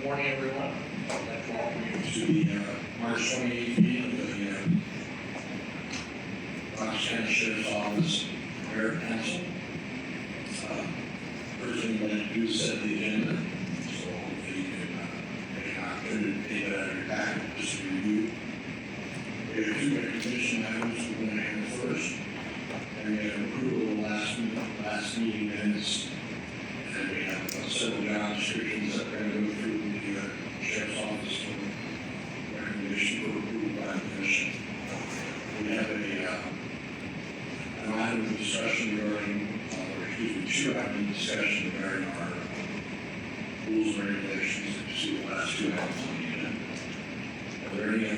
Good morning, everyone. I'd like to welcome you To the March 28th meeting of the Knox County Sheriff's Office Merit Council. First thing we're going to do is set the agenda, so hopefully you can take an opportunity to take that out of your packet just to review. We have two recognition items we're going to handle first, and we have approval of last meeting minutes, and we have several job descriptions that we're going to go through the Sheriff's Office for recommendation for approval by the commission. We have an item of discussion regarding, two items of discussion regarding our rules and regulations that pursue the last two items on the agenda. Are there any of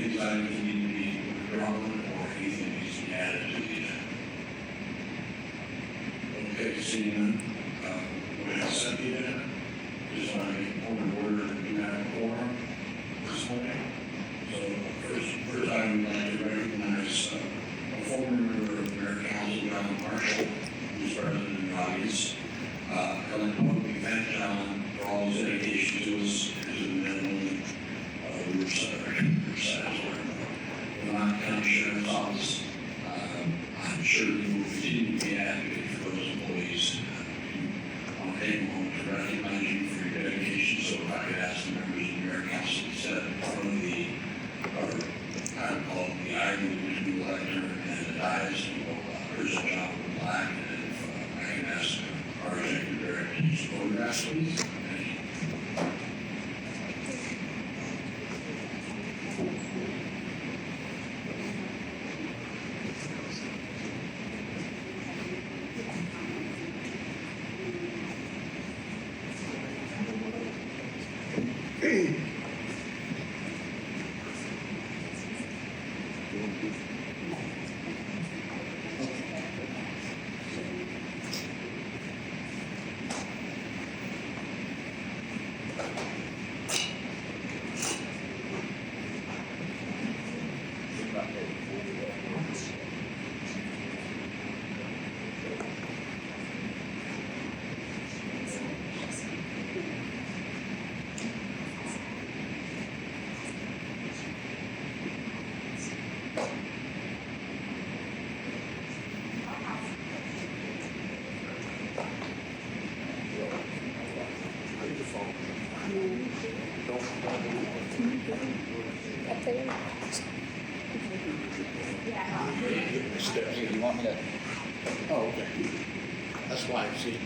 these items that need to be withdrawn or anything needs to be added to the agenda? Okay, seeing none, we have set the agenda. Just want to make a point of order that we have a quorum this morning. So first item, we'd like to recognize a former member of the Mayor Council, John Marshall, who's present in the audience. Ellen Pope, we thank John for all his dedication to us and to the men and women who were satisfied with the Knox County Sheriff's Office. I'm sure he will continue to be an advocate for those employees. I want to take a moment to recognize you for your dedication. So if I could ask the members of the Mayor Council to step in front of the, I'm called the item which we elector and the dais, and we'll present John with black. And if I can ask our executive director to use photographs, please. Thank you. You want me to? Oh, okay. That's why, see.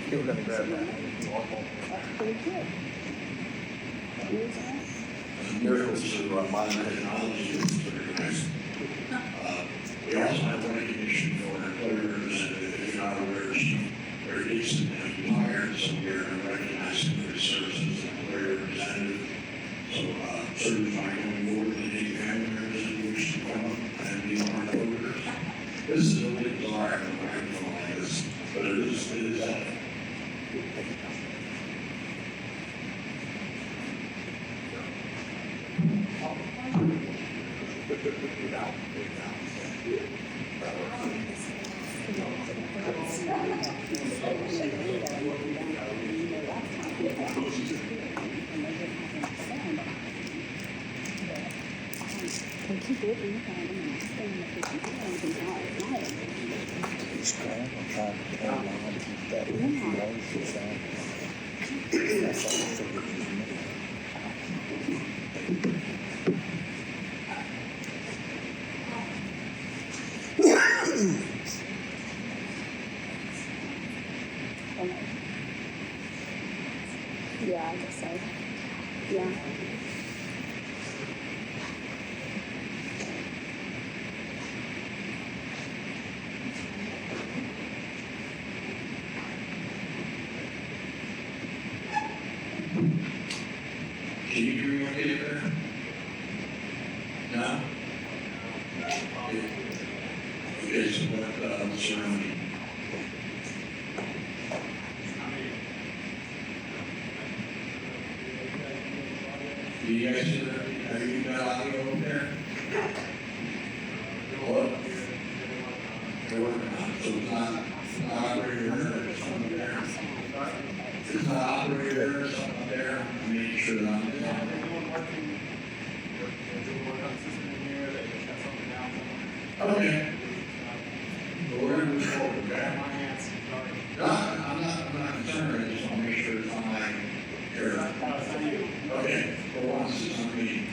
You were gonna grab that. Miracles of modern technology. We also have recognition for our employers, and if you're not aware, very decent has been hired, so we're going to recognize him for his services as an employer representative. So, certifying going forward that any family members who wish to come up and be our employers. This is a little bizarre, I don't know microphone like this, but it is that. Yeah, I guess so. Yeah. Can you hear me okay there? No? Okay, so what surrounding? Do you guys hear that? Have you got audio over there? Hello? They're working on it, so it's not operating there, it's on there. there or something up there, making sure that I'm. They're doing working, they're doing work on the system in here, they just got something down somewhere. Okay, well, we're gonna move forward, My okay? hands, sorry. No, I'm not concerned, I just wanna make sure it's on my area. It's on you. Okay, for once, it's on me.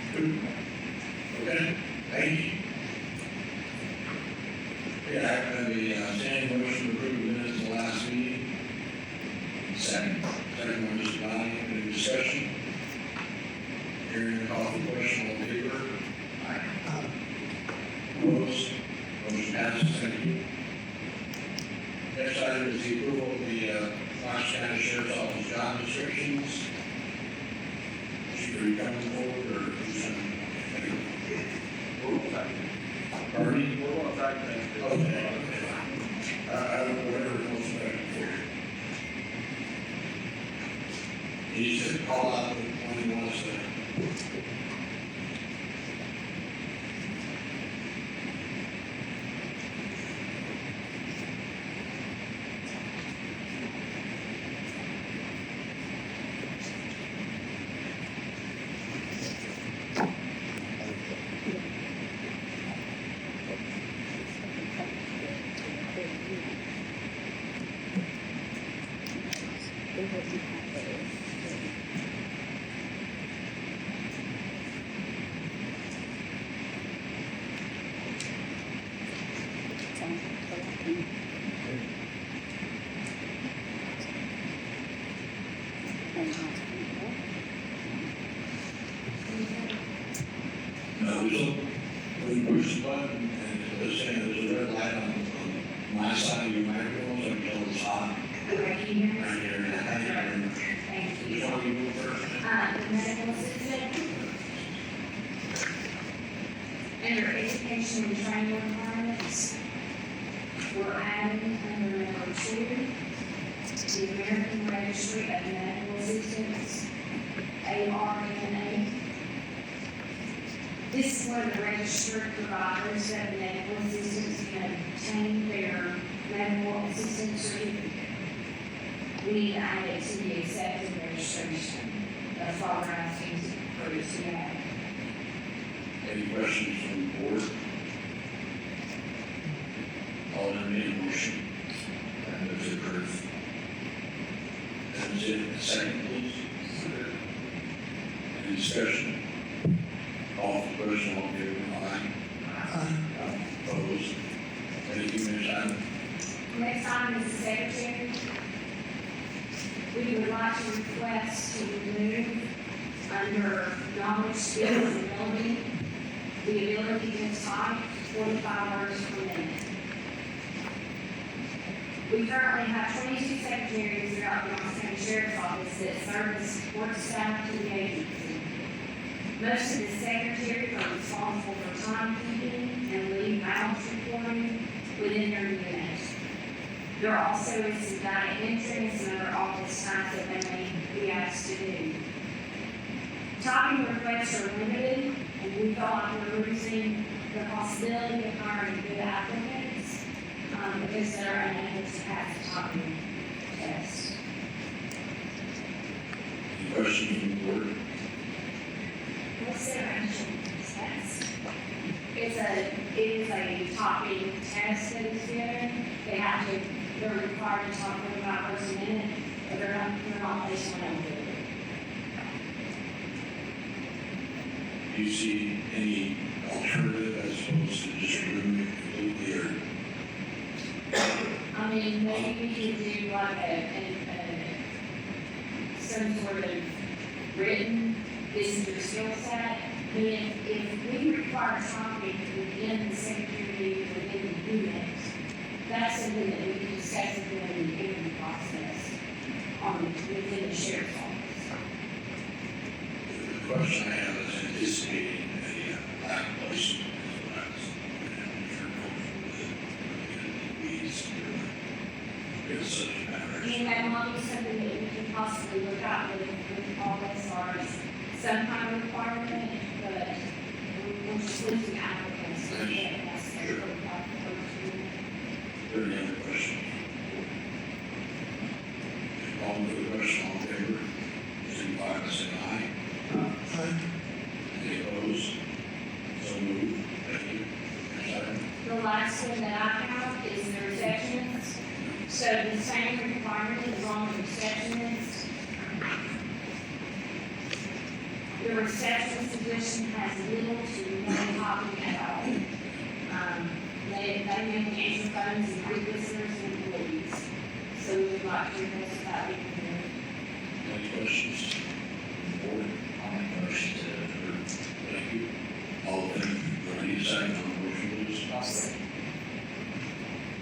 Okay, thank you. Yeah, I have a standing motion to approve the minutes of the last meeting. Second one, Mr. Bonnie, any discussion? Hearing the call for question, all in favor? Aye. Opposed? Motion passes, thank you. Next item is the approval of the Orange County Sheriff's Office job descriptions. Should we come forward or who's on? Pardon? We're going back to Okay. I don't know whatever it was back for. He said call out when he wants to. No, when you push the button and it's saying there's a red light on my side of your microphone, so you know it's hot. Okay, can you hear me? Right here, thank you very much. Thank You you. want me to go first? The medical assistant. Under education and training requirements, we're adding under number 2, the American Registry of Medical Assistants, ARNA. This is one of the registered providers that medical assistants can obtain their medical assistant certificate. We need to add it to the accepted registration. That's all we're asking for you to add. Any questions from the board? All in the motion? And those approved. That's it, second please. Any discussion? All for question, all in favor, aye. Opposed? Thank you, Ms. Allen. Next item is the secretary. We would like to request to remove under knowledge, skills, and ability, the ability to type 45 words per minute. We currently have 22 secretaries throughout the Knox County Sheriff's Office that serve as support staff to the agency. Most of the secretaries are responsible for timekeeping and leave balance reporting within their unit. There also is some data entry and some other office tasks that they may be asked to do. Typing requests are limited, and we felt like we're losing the possibility of hiring good applicants, because they're unable to pass the typing test. Any questions from the board? What's their actual test? It is a typing test that is given. They're required to talk 45 words a minute, but they're not placed on it. Do you see any alternative as opposed to just removing it completely or? I mean, maybe we could do like some sort of written, this is your skill set. I mean, if we require typing within the secretary, within the unit, that's something that we can discuss during the interview process within the sheriff's office. The question I have is anticipating a lack of placement as well as, if you're going for the weeds, it's subject matter. I mean, that might be something that we can possibly look at with all as far as some kind of requirement, but we're just losing applicants. So that's the Sure. Are there any other questions? All in the question, all in favor? last one that I found is the receptionist. So the same requirement is on the receptionist. The receptionist position has little to no copy at all. They make answer phones and greet visitors and employees. So we would like to request that we can. Any questions? Board, I'll make a motion to approve. thank you. All in favor, any second on the motion, please? I'll second.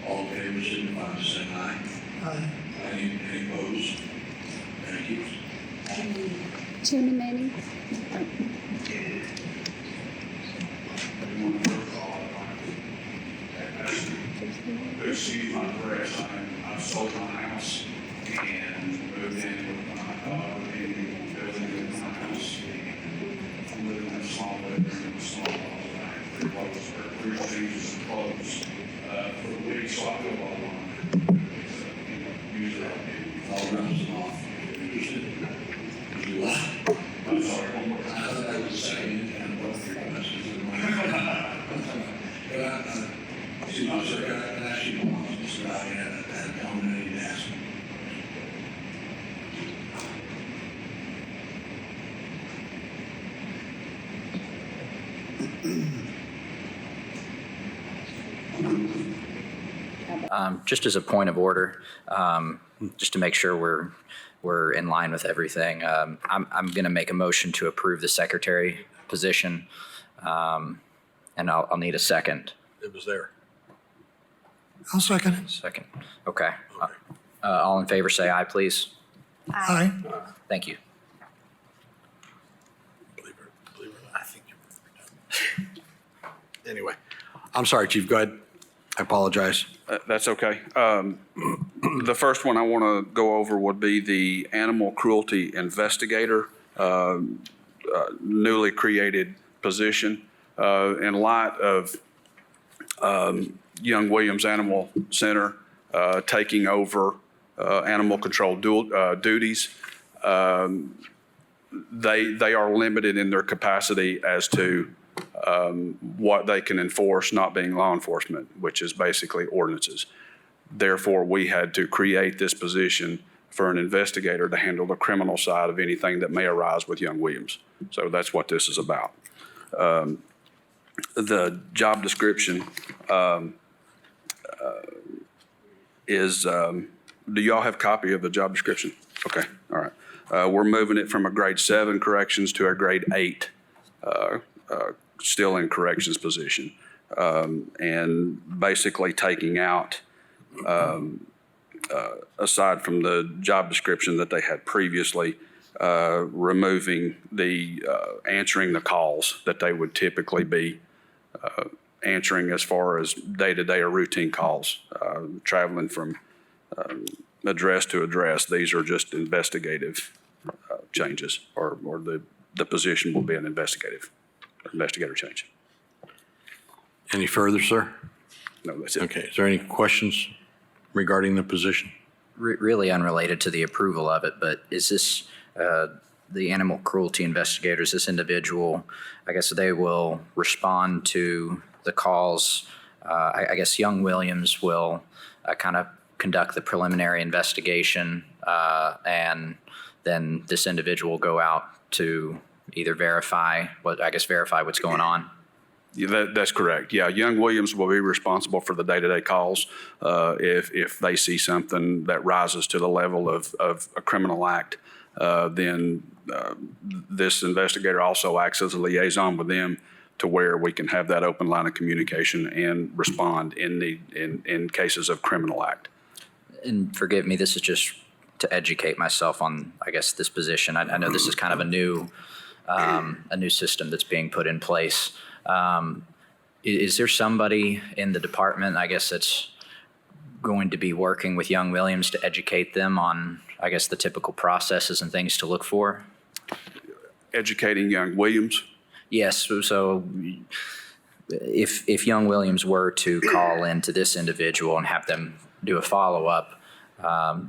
All in favor, signify by saying aye. Aye. Any opposed? Thank you. Thank you. Chairman Manning? Excuse my address, I've sold my house and moved in with in the building with my house. And living in a small bedroom, a small house, three clothes, or three changes of clothes, for the week, so I feel all alone. Usually I do. All rounds off. You what? I'm sorry, one more I time. thought that was the second, and both your questions in mind. Excuse me, sir, can I ask you one, just about, I had a comment I need to ask. Just as a point of order, just to make sure we're in line with everything, I'm going to make a motion to approve the secretary position, and I'll need a second. It was there. I'll second it. Second. Okay. All in favor, say aye, please. Aye. Thank you. Believe it or not, I think you're. Anyway, I'm sorry, Chief, go ahead. I apologize. That's okay. The first one I want to go over would be the animal cruelty investigator, newly created position. In light of Young Williams Animal Center taking over animal control duties, they are limited in their capacity as to what they can enforce, not being law enforcement, which is basically ordinances. Therefore, we had to create this position for an investigator to handle the criminal side of anything that may arise with Young Williams. So that's what this is about. The job description is, do y'all have a copy of the job description? Okay, all right. We're moving it from a grade 7 corrections to a grade 8 still in corrections position, and basically taking out, aside from the job description that they had previously, removing the answering the calls that they would typically be answering as far as day-to-day or routine calls, traveling from address to address. These are just investigative changes, or the position will be an investigator change. Any further, sir? No, that's it. Okay, is there any questions regarding the position? Really unrelated to the approval of it, but is this the animal cruelty investigators, this individual, I guess they will respond to the calls. I guess Young Williams will kind of conduct the preliminary investigation, and then this individual will go out to either verify what's going on. Yeah, that's correct. Yeah, Young Williams will be responsible for the day-to-day calls. If they see something that rises to the level of a criminal act, then this investigator also acts as a liaison with them to where we can have that open line of communication and respond in cases of criminal act. And forgive me, this is just to educate myself on, I guess, this position. I know this is kind of a new system that's being put in place. Is there somebody in the department, I guess, that's going to be working with Young Williams to educate them on, I guess, the typical processes and things to look for? Educating Young Williams? Yes. So if Young Williams were to call into this individual and have them do a follow-up,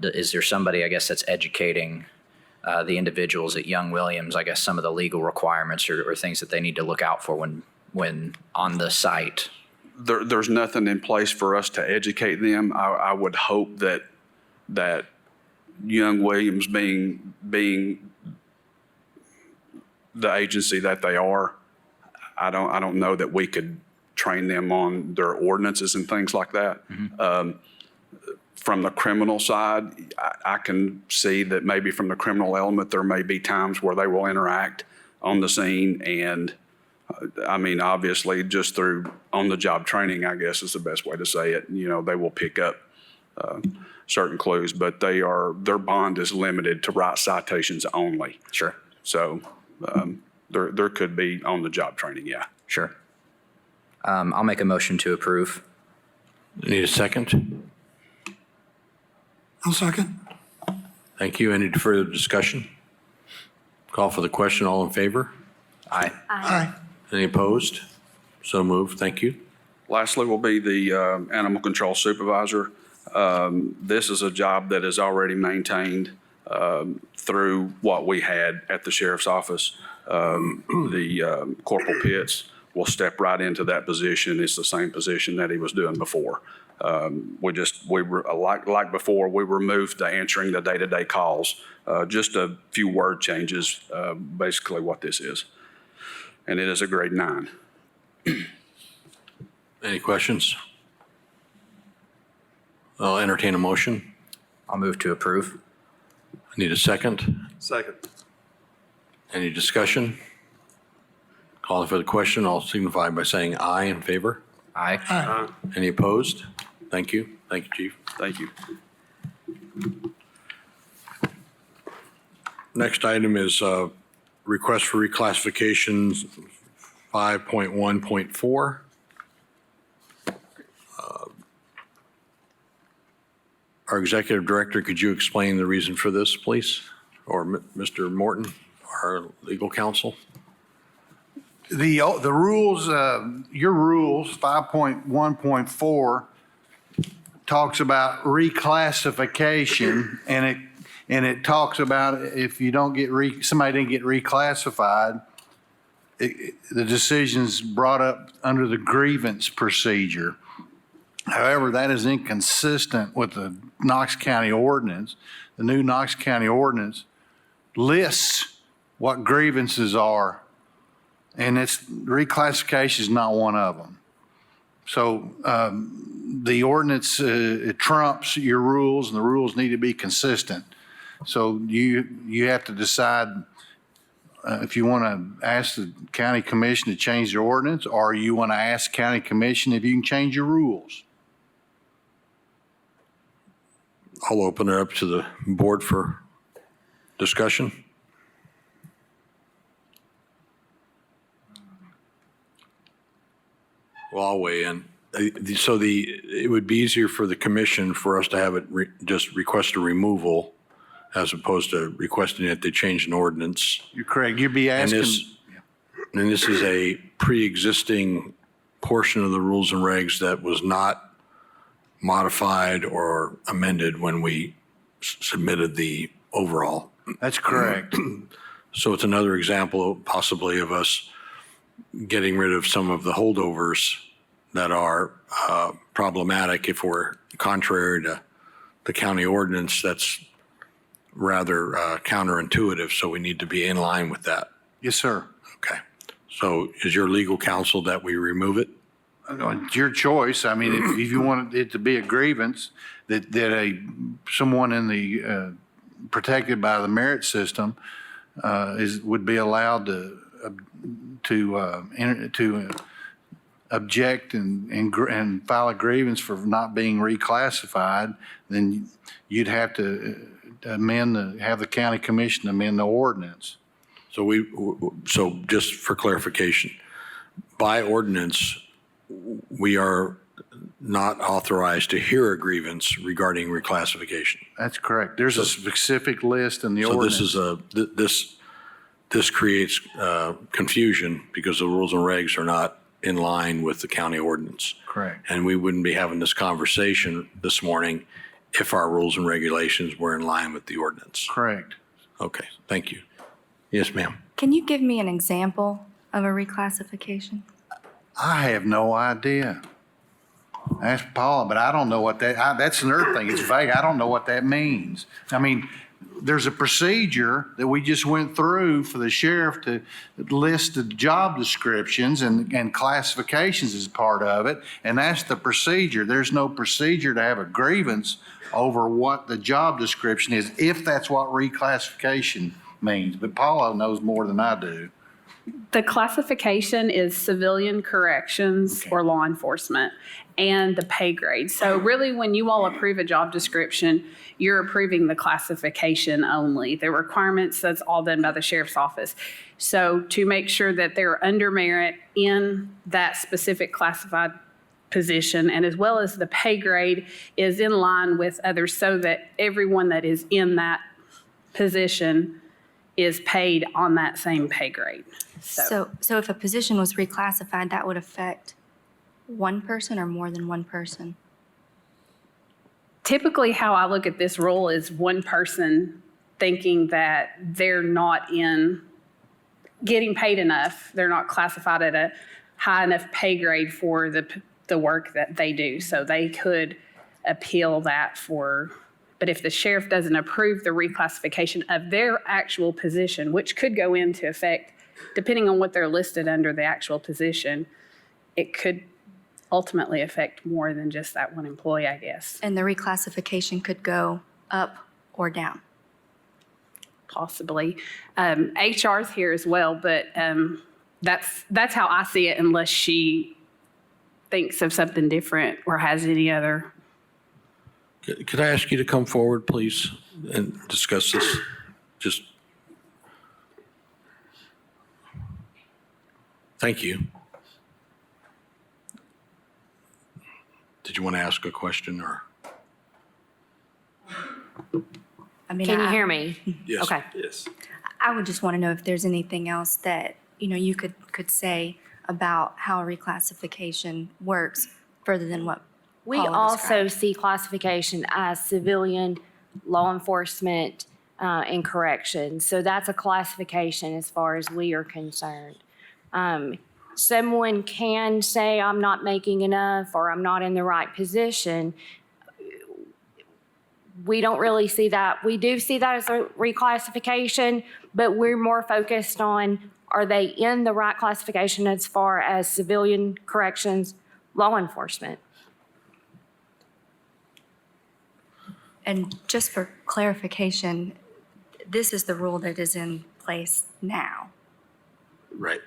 is there somebody, I guess, that's educating the individuals at Young Williams, I guess, some of the legal requirements or things that they need to look out for when on the site? there's nothing in place for us to educate them. I would hope that Young Williams being the agency that they are, I don't know that we could train them on their ordinances and things like that. From the criminal side, I can see that maybe from the criminal element, there may be times where they will interact on the scene. And I mean, obviously, just through on-the-job training, I guess is the best way to say it. You know, they will pick up certain clues, but their bond is limited to write citations only. Sure. So there could be on-the-job training, yeah. Sure. I'll make a motion to approve. Need a second? I'll second. Thank you. Any further discussion? Call for the question. All in favor? Aye. Aye. Any opposed? So moved. Thank you. Lastly will be the animal control supervisor. This is a job that is already maintained through what we had at the sheriff's office. The Corporal Pitts will step right into that position. It's the same position that he was doing before. We were like before, we removed the answering the day-to-day calls. Just a few word changes, basically what this is. And it is a grade 9. Any questions? I'll entertain a motion. I'll move to approve. I need a second. Second. Any discussion? Calling for the question, all signify by saying aye in favor. Aye. Aye. Any opposed? Thank you. Thank you, Chief. Thank you. Next item is request for reclassifications 5.1.4. Our executive director, could you explain the reason for this, please? Or Mr. Morton, our legal counsel? The rules, your rules, 5.1.4, talks about reclassification, and it talks about if you don't get somebody didn't get reclassified, the decision's brought up under the grievance procedure. However, that is inconsistent with the Knox County ordinance. The new Knox County ordinance lists what grievances are, and reclassification is not one of them. So the ordinance, it trumps your rules, and the rules need to be consistent. So you have to decide if you want to ask the county commission to change their ordinance, or you want to ask county commission if you can change your rules. I'll open it up to the board for discussion. Well, I'll weigh in. So it would be easier for the commission for us to have it just request a removal as opposed to requesting that they change an ordinance. You're correct. You'd be And asking. this is a pre-existing portion of the rules and regs that was not modified or amended when we submitted the overall. That's correct. So it's another example possibly of us getting rid of some of the holdovers that are problematic if we're contrary to the county ordinance. That's rather counterintuitive, so we need to be in line with that. Yes, sir. Okay. So is your legal counsel that we remove it? It's your choice. I mean, if you want it to be a grievance that someone in the protected by the merit system would be allowed to object and file a grievance for not being reclassified, then you'd have to have the county commission amend the ordinance. So just for clarification, by ordinance, we are not authorized to hear a grievance regarding reclassification. That's correct. There's a specific list in the So ordinance. this creates confusion because the rules and regs are not in line with the county ordinance. Correct. And we wouldn't be having this conversation this morning if our rules and regulations were in line with the ordinance. Correct. Okay, thank you. Yes, ma'am. Can you give me an example of a reclassification? I have no idea. Ask Paula, but I don't know what that's another thing. It's vague. I don't know what that means. I mean, there's a procedure that we just went through for the sheriff to list the job descriptions and classifications as part of it. And that's the procedure. There's no procedure to have a grievance over what the job description is, if that's what reclassification means. But Paula knows more than I do. The classification is civilian corrections or law enforcement and the pay grade. So really, when you all approve a job description, you're approving the classification only. The requirements, that's all done by the sheriff's office. So to make sure that they're under merit in that specific classified position, and as well as the pay grade is in line with others, so that everyone that is in that position is paid on that same pay grade. So if a position was reclassified, that would affect one person or more than one person? Typically, how I look at this rule is one person thinking that they're not getting paid enough, they're not classified at a high enough pay grade for the work that they do. So they could appeal that but if the sheriff doesn't approve the reclassification of their actual position, which could go into effect depending on what they're listed under the actual position, it could ultimately affect more than just that one employee, I guess. And the reclassification could go up or down? Possibly. HR's here as well, but that's how I see it, unless she thinks of something different or has any other. Could I ask you to come forward, please, and discuss this? Just. Thank you. Did you want to ask a question or? I mean, Can you hear me? Yes. Okay. Yes. I would just want to know if there's anything else that, you could say about how reclassification works further than what We Paula also described. see classification as civilian, law enforcement, and corrections. So that's a classification as far as we are concerned. Someone can say, I'm not making enough, or I'm not in the right position. We don't really see that. We do see that as a reclassification, but we're more focused on, are they in the right classification as far as civilian, corrections, law enforcement? And just for clarification, this is the rule that is in place now. Right.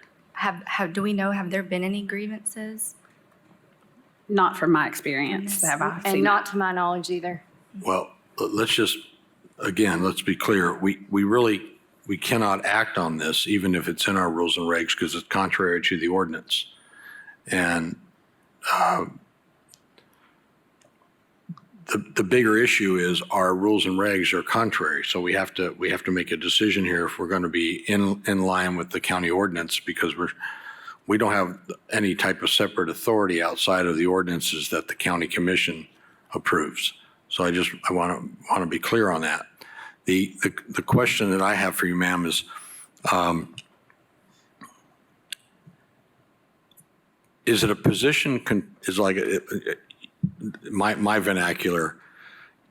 Do we know, have there been any grievances? Not from my experience, have I And seen not that. to my knowledge either. Well, let's just, again, let's be clear. We cannot act on this, even if it's in our rules and regs, because it's contrary to the ordinance. And the bigger issue is our rules and regs are contrary. So we have to make a decision here if we're going to be in line with the county ordinance, because we don't have any type of separate authority outside of the ordinances that the county commission approves. So I want to be clear on that. The question that I have for you, ma'am, is it a position, my vernacular,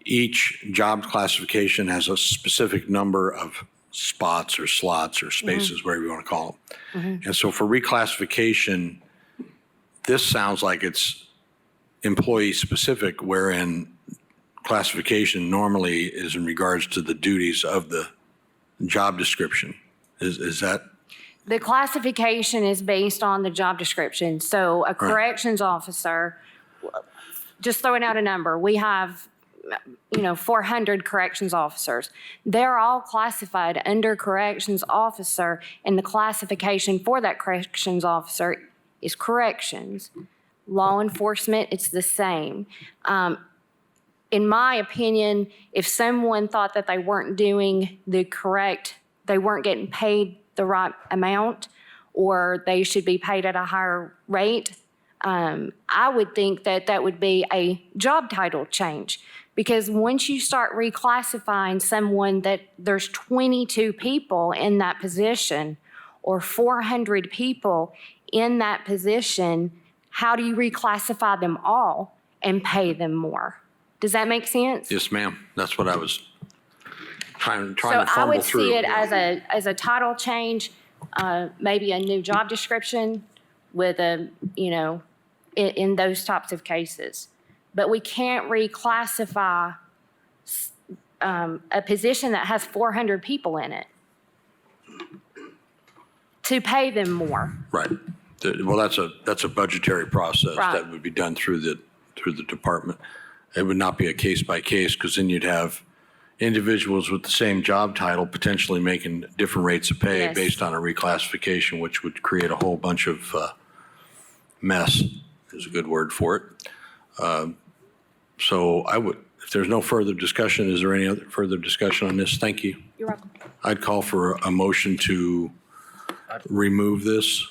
each job classification has a specific number of spots or slots or spaces, whatever you want to call them. And so for reclassification, this sounds like it's employee specific, wherein classification normally is in regards to the duties of the job description. Is that? The classification is based on the job description. So a corrections officer, just throwing out a number, we have 400 corrections officers. They're all classified under corrections officer, and the classification for that corrections officer is corrections. Law enforcement, it's the same. In my opinion, if someone thought that they weren't doing they weren't getting paid the right amount, or they should be paid at a higher rate, I would think that would be a job title change. Because once you start reclassifying someone that there's 22 people in that position or 400 people in that position, how do you reclassify them all? and pay them more. Does that make sense? Yes, ma'am. That's what I was trying So to I fumble would through. see it as a title change, maybe a new job description with a, in those types of cases. But we can't reclassify a position that has 400 people in it to pay them more. Right. Well, that's a budgetary process Right. that would be done through the department. It would not be a case by case, because then you'd have individuals with the same job title potentially making different rates of pay Yes. based on a reclassification, which would create a whole bunch of mess, is a good word for it. So if there's no further discussion, is there any other further discussion on this? Thank you. You're welcome. I'd call for a motion to remove this.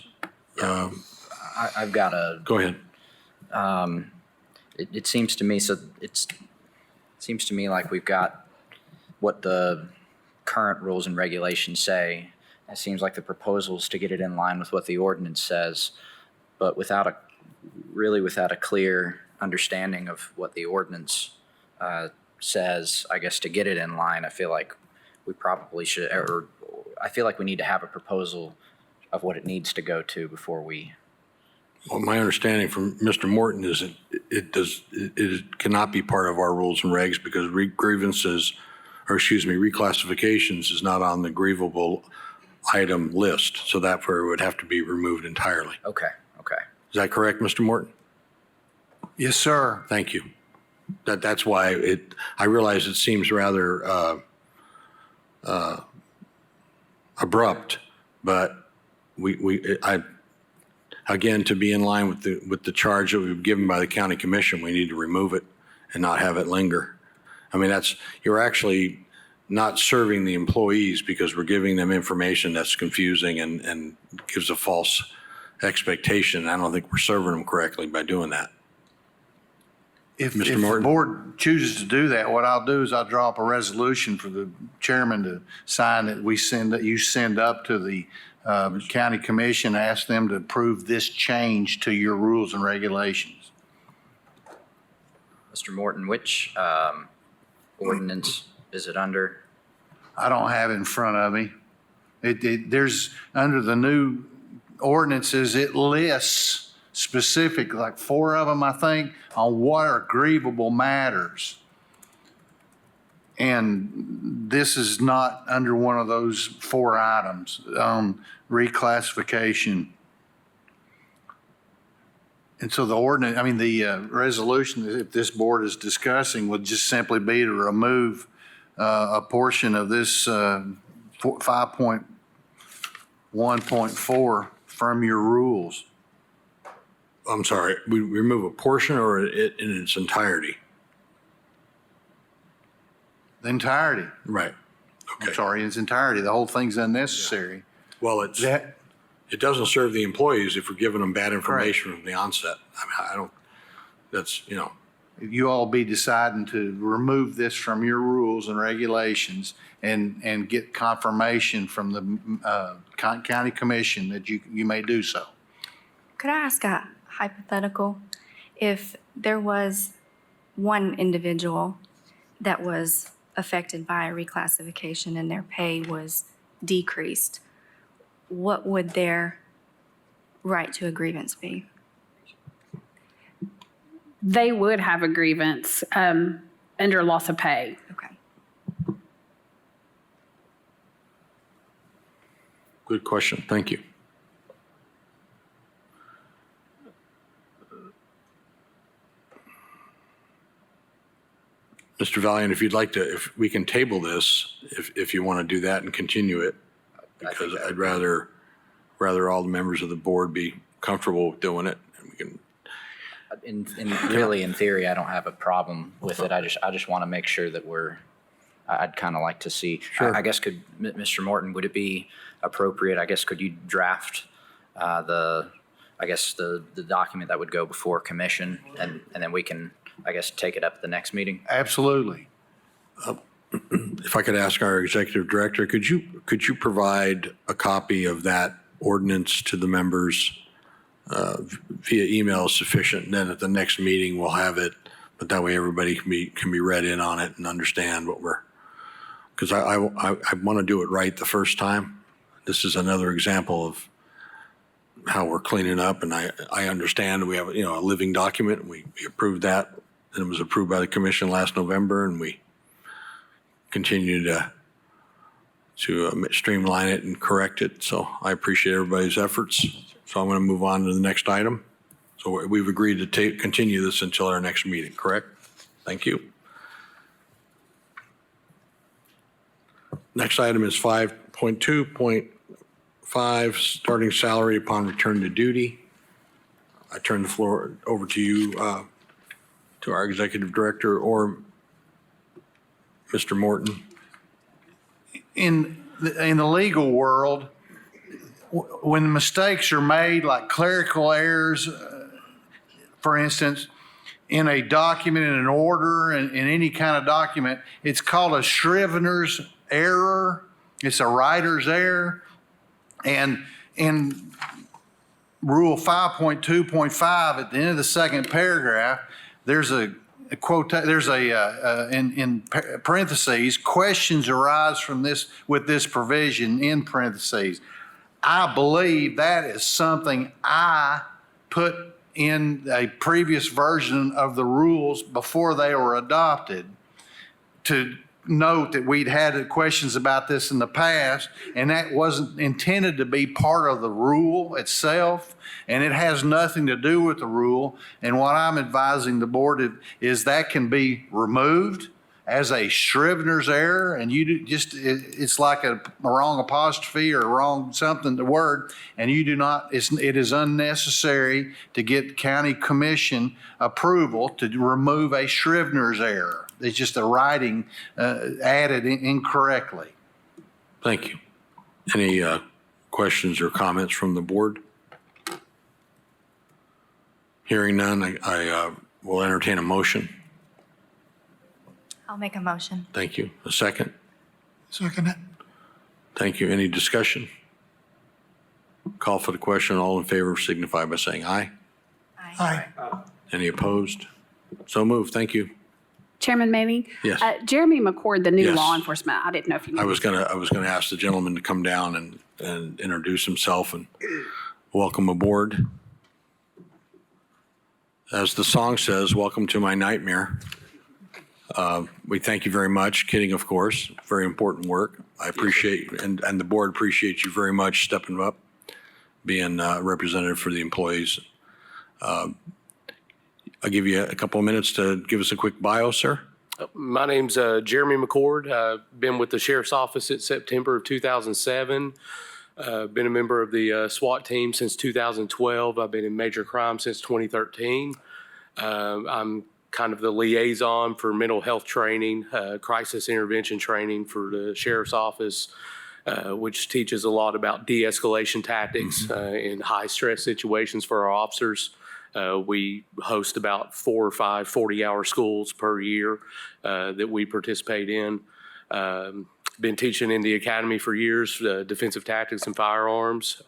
I've got a, Go ahead. it seems to me, it seems to me like we've got what the current rules and regulations say. It seems like the proposal is to get it in line with what the ordinance says, but without a clear understanding of what the ordinance says, I guess to get it in line, I feel like we probably should, or I feel like we need to have a proposal of what it needs to go to before we. Well, my understanding from Mr. Morton is it cannot be part of our rules and regs because reclassifications is not on the grievable item list. So therefore it would have to be removed entirely. Okay. Is that correct, Mr. Morton? Yes, sir. Thank you. That's why I realize it seems rather abrupt, but again, to be in line with the charge that we've given by the county commission, we need to remove it and not have it linger. I mean, you're actually not serving the employees because we're giving them information that's confusing and gives a false expectation. I don't think we're serving them correctly by doing that. If Mr. the Morton? board chooses to do that, what I'll do is I'll draw up a resolution for the chairman to sign that you send up to the county commission, ask them to approve this change to your rules and regulations. Mr. Morton, which ordinance is it under? I don't have it in front of me. There's, under the new ordinances, it lists specific, like 4 of them, I think, on what are grievable matters. And this is not under one of those 4 items, reclassification. And so the resolution, if this board is discussing, would just simply be to remove a portion of this 5.1.4 from your rules. I'm sorry, we remove a portion or it in its entirety? The entirety. Right. I'm Okay. sorry, in its entirety. The whole thing's unnecessary. Well, That, it doesn't serve the employees if we're giving them bad information from the onset. I don't, that's, you all be deciding to remove this from your rules and regulations and get confirmation from the county commission that you may do so. Could I ask a hypothetical? If there was one individual that was affected by a reclassification and their pay was decreased, what would their right to a grievance be? They would have a grievance under loss of pay. Okay. good question. Thank you. Mr. Valiant, if you'd like to, if we can table this, if you want to do that and continue it, because I'd rather all the members of the board be comfortable with doing it. And we can, In theory, I don't have a problem with it. I just want to make sure that I'd kind of like to see. Sure. I guess Mr. Morton, would it be appropriate, I guess, could you draft the document that would go before commission and then we can, I guess, take it up at the next meeting? Absolutely. if I could ask our executive director, could you provide a copy of that ordinance to the members via email is sufficient. And then at the next meeting, we'll have it, but that way everybody can be read in on it and understand what we're, because I want to do it right the first time. This is another example of how we're cleaning up, and I understand we have, a living document, and we approved that, and it was approved by the commission last November, and we continue to streamline it and correct it. So I appreciate everybody's efforts. So I'm going to move on to the next item. So we've agreed to continue this until our next meeting, correct? Thank you. Next item is 5.2.5, starting salary upon return to duty. I turn the floor over to you, to our executive director, or Mr. Morton. In the legal world, when mistakes are made, like clerical errors, for instance, in a document, in an order, in any kind of document, it's called a Scrivener's error. It's a writer's error. And in Rule 5.2.5, at the end of the second paragraph, there's a quote, in parentheses, questions arise from this, with this provision in parentheses. I believe that is something I put in a previous version of the rules before they were adopted, to note that we'd had questions about this in the past, and that wasn't intended to be part of the rule itself, and it has nothing to do with the rule. And what I'm advising the board is that can be removed as a Scrivener's error, and it's like a wrong apostrophe or wrong something, the word, and you do not, it is unnecessary to get county commission approval to remove a Scrivener's error. It's just a writing added incorrectly. Thank you. Any questions or comments from the board? Hearing none, I will entertain a motion. I'll make a motion. Thank you. A second? Second it. Thank you. Any discussion? Call for the question. All in favor signify by saying aye. Aye. Any opposed? So moved. Thank you. Chairman Manning? Yes. Jeremy McCord, the new Yes. law enforcement, I didn't know if you knew. I was gonna ask the gentleman to come down and introduce himself and welcome aboard. As the song says, welcome to my nightmare. We thank you very much. Kidding, of course. Very important work. I appreciate, and the board appreciates you very much stepping up, being representative for the employees. I'll give you a couple of minutes to give us a quick bio, sir. My name's Jeremy McCord. I've been with the Sheriff's Office since September of 2007. Been a member of the SWAT team since 2012. I've been in major crime since 2013. I'm kind of the liaison for mental health training, crisis intervention training for the Sheriff's Office, which teaches a lot about de-escalation tactics in high-stress situations for our officers. We host about 4 or 5 40-hour schools per year that we participate in. Been teaching in the academy for years, defensive tactics and firearms.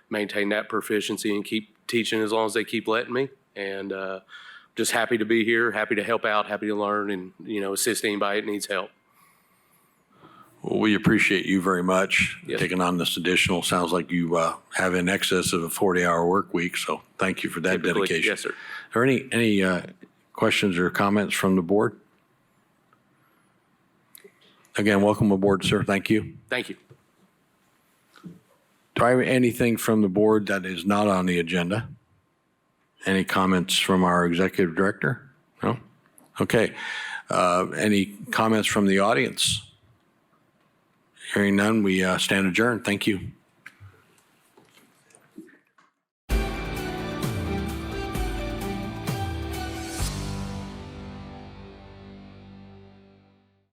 Maintain that proficiency and keep teaching as long as they keep letting me. And just happy to be here, happy to help out, happy to learn, and assist anybody that needs help. Well, we appreciate you very much Yes. taking on this additional. Sounds like you have in excess of a 40-hour work week, so thank you for that Typically, dedication. yes, sir. Are any questions or comments from the board? Again, welcome aboard, sir. Thank you. Thank you. Do I have anything from the board that is not on the agenda? Any comments from our executive director? No? Okay. Any comments from the audience? Hearing none, we stand adjourned. Thank you.